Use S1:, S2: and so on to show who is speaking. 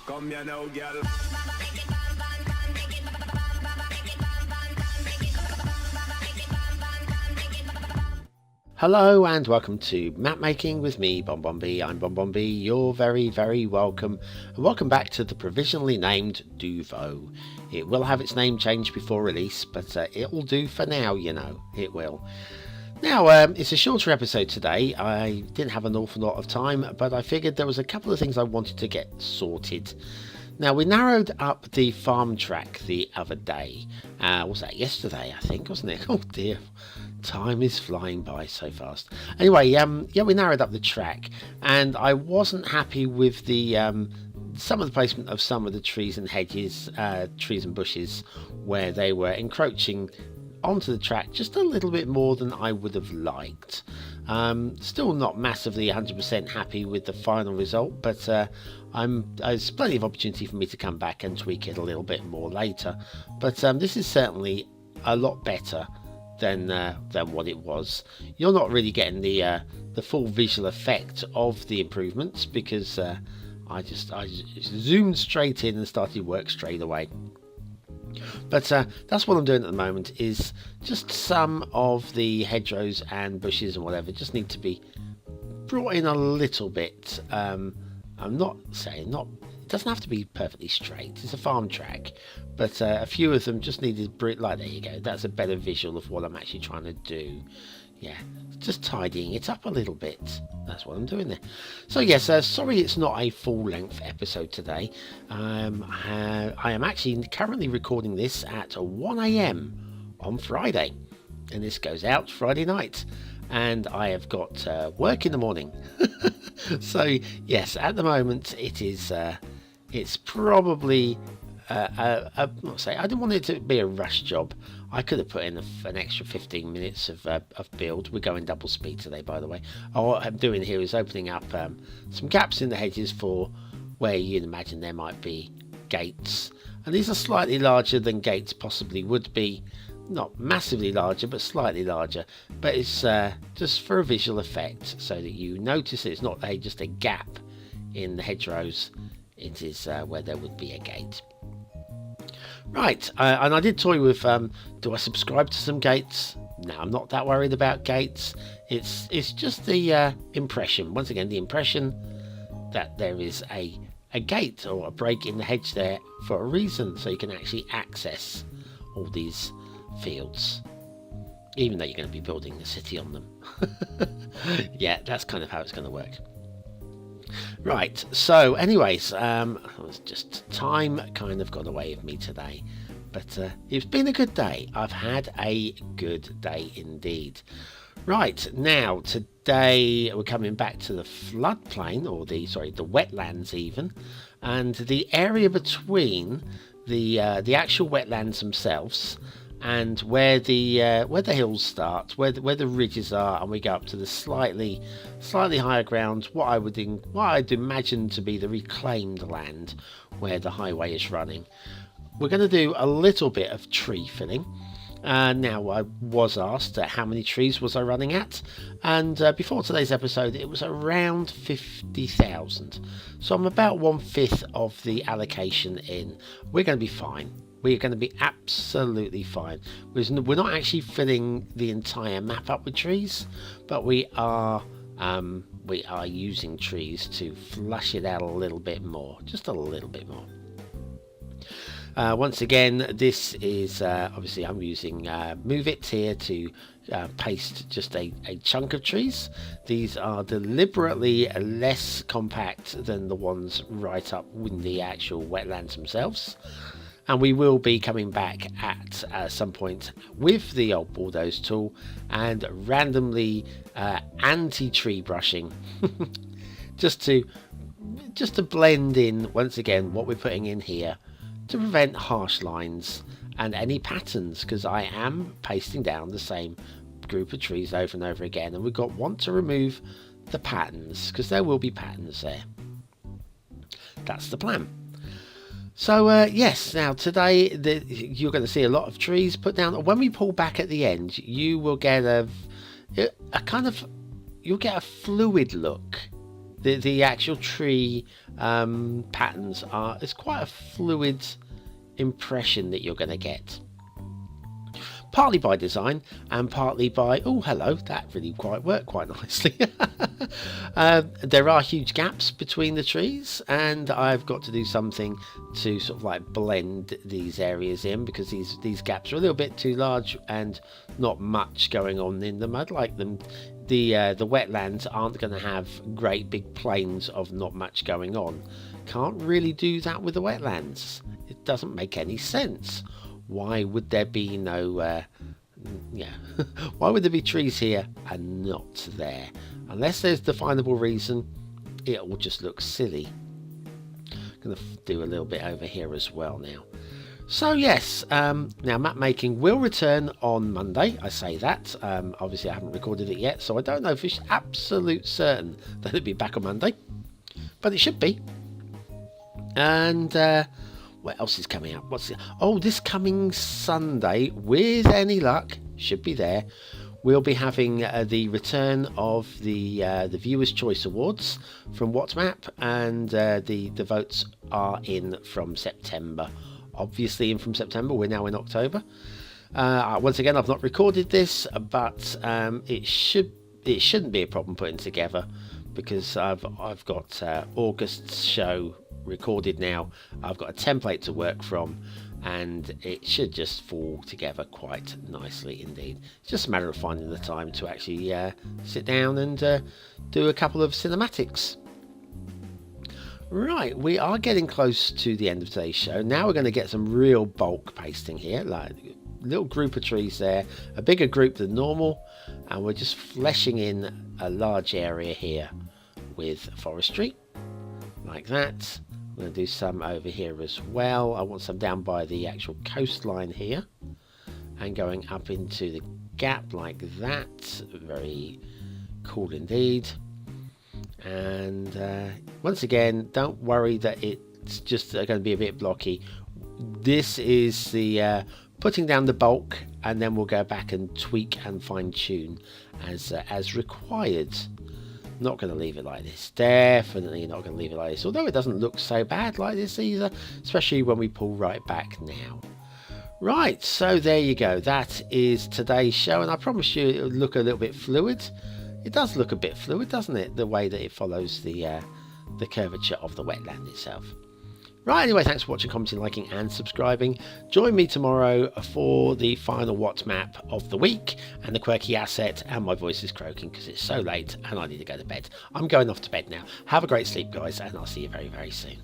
S1: Come here now, girl.
S2: Hello and welcome to Map Making with me, BonBonB. I'm BonBonB. You're very, very welcome. And welcome back to the provisionally named Duvo. It will have its name changed before release, but it will do for now, you know. It will. Now, it's a shorter episode today. I didn't have an awful lot of time, but I figured there was a couple of things I wanted to get sorted. Now, we narrowed up the farm track the other day. Was that yesterday, I think, wasn't it? Oh dear. Time is flying by so fast. Anyway, yeah, we narrowed up the track, and I wasn't happy with the some of the placement of some of the trees and hedges, trees and bushes, where they were encroaching onto the track just a little bit more than I would have liked. Still not massively 100% happy with the final result, but there's plenty of opportunity for me to come back and tweak it a little bit more later. But this is certainly a lot better than what it was. You're not really getting the full visual effect of the improvements because I just zoomed straight in and started work straight away. But that's what I'm doing at the moment, is just some of the hedgerows and bushes and whatever just need to be brought in a little bit. I'm not saying it doesn't have to be perfectly straight. It's a farm track, but a few of them just needed like, there you go. That's a better visual of what I'm actually trying to do. Yeah, just tidying it up a little bit. That's what I'm doing there. So yes, sorry it's not a full-length episode today. I am actually currently recording this at 1 AM on Friday, and this goes out Friday night, and I have got work in the morning. So yes, at the moment it is. It's probably I didn't want it to be a rush job. I could have put in an extra 15 minutes of build. We're going double speed today, by the way. What I'm doing here is opening up some gaps in the hedges for where you'd imagine there might be gates, and these are slightly larger than gates possibly would be. Not massively larger, but slightly larger. But it's just for a visual effect, so that you notice that it's not just a gap in the hedgerows. It is where there would be a gate. Right, and I did toy with, do I subscribe to some gates? No, I'm not that worried about gates. It's just the impression, once again, the impression that there is a gate or a break in the hedge there for a reason, so you can actually access all these fields, even though you're going to be building the city on them. Yeah, that's kind of how it's going to work. Right, so anyways, just time kind of got away with me today, but it's been a good day. I've had a good day indeed. Right, now today we're coming back to the floodplain, or the wetlands even, and the area between the actual wetlands themselves and where the hills start, where the ridges are, and we go up to the slightly higher ground, what I'd imagine to be the reclaimed land where the highway is running. We're going to do a little bit of tree filling. Now, I was asked how many trees was I running at, and before today's episode it was around 50,000, so I'm about 1/5 of the allocation in. We're going to be fine. We're going to be absolutely fine. We're not actually filling the entire map up with trees, but we are using trees to flush it out a little bit more, just a little bit more. Once again, this is obviously I'm using Move It here to paste just a chunk of trees. These are deliberately less compact than the ones right up in the actual wetlands themselves. And we will be coming back at some point with the old bulldoze tool and randomly anti-tree brushing just to blend in once again what we're putting in here to prevent harsh lines and any patterns, because I am pasting down the same group of trees over and over again, and we've want to remove the patterns because there will be patterns there. That's the plan. So yes, now today you're going to see a lot of trees put down. When we pull back at the end, you will get you'll get a fluid look The actual tree patterns it's quite a fluid impression that you're going to get. Partly by design and partly by, oh hello, that really worked quite nicely. There are huge gaps between the trees, and I've got to do something to sort of like blend these areas in, because these gaps are a little bit too large and not much going on in them. I'd like them, the wetlands aren't going to have great big plains of not much going on. Can't really do that with the wetlands. It doesn't make any sense. Why would there be no why would there be trees here and not there? Unless there's definable reason, it will just look silly. I'm going to do a little bit over here as well now. So yes, now map making will return on Monday. I say that. Obviously I haven't recorded it yet, so I don't know if it's absolute certain that it'll be back on Monday, but it should be. And what else is coming up? This coming Sunday, with any luck, should be there. We'll be having the return of the Viewers' Choice Awards from WhatMap, and the votes are in from September. Obviously in from September. We're now in October. Once again, I've not recorded this, but it shouldn't be a problem putting together, because I've got August's show recorded now. I've got a template to work from, and it should just fall together quite nicely indeed. It's just a matter of finding the time to actually sit down and do a couple of cinematics. Right, we are getting close to the end of today's show. Now we're going to get some real bulk pasting here, like a little group of trees there, a bigger group than normal, and we're just fleshing in a large area here with forestry like that. I'm going to do some over here as well. I want some down by the actual coastline here, and going up into the gap like that. Very cool indeed. And once again, don't worry that it's just going to be a bit blocky. This is the putting down the bulk, and then we'll go back and tweak and fine tune as required. Not going to leave it like this. Definitely not going to leave it like this. Although it doesn't look so bad like this either, especially when we pull right back now. Right, so there you go. That is today's show, and I promise you it'll look a little bit fluid. It does look a bit fluid, doesn't it? The way that it follows the curvature of the wetland itself. Right, anyway, thanks for watching, commenting, liking and subscribing. Join me tomorrow for the final WhatMap of the week and the quirky asset, and my voice is croaking because it's so late and I need to go to bed. I'm going off to bed now. Have a great sleep, guys, and I'll see you very, very soon.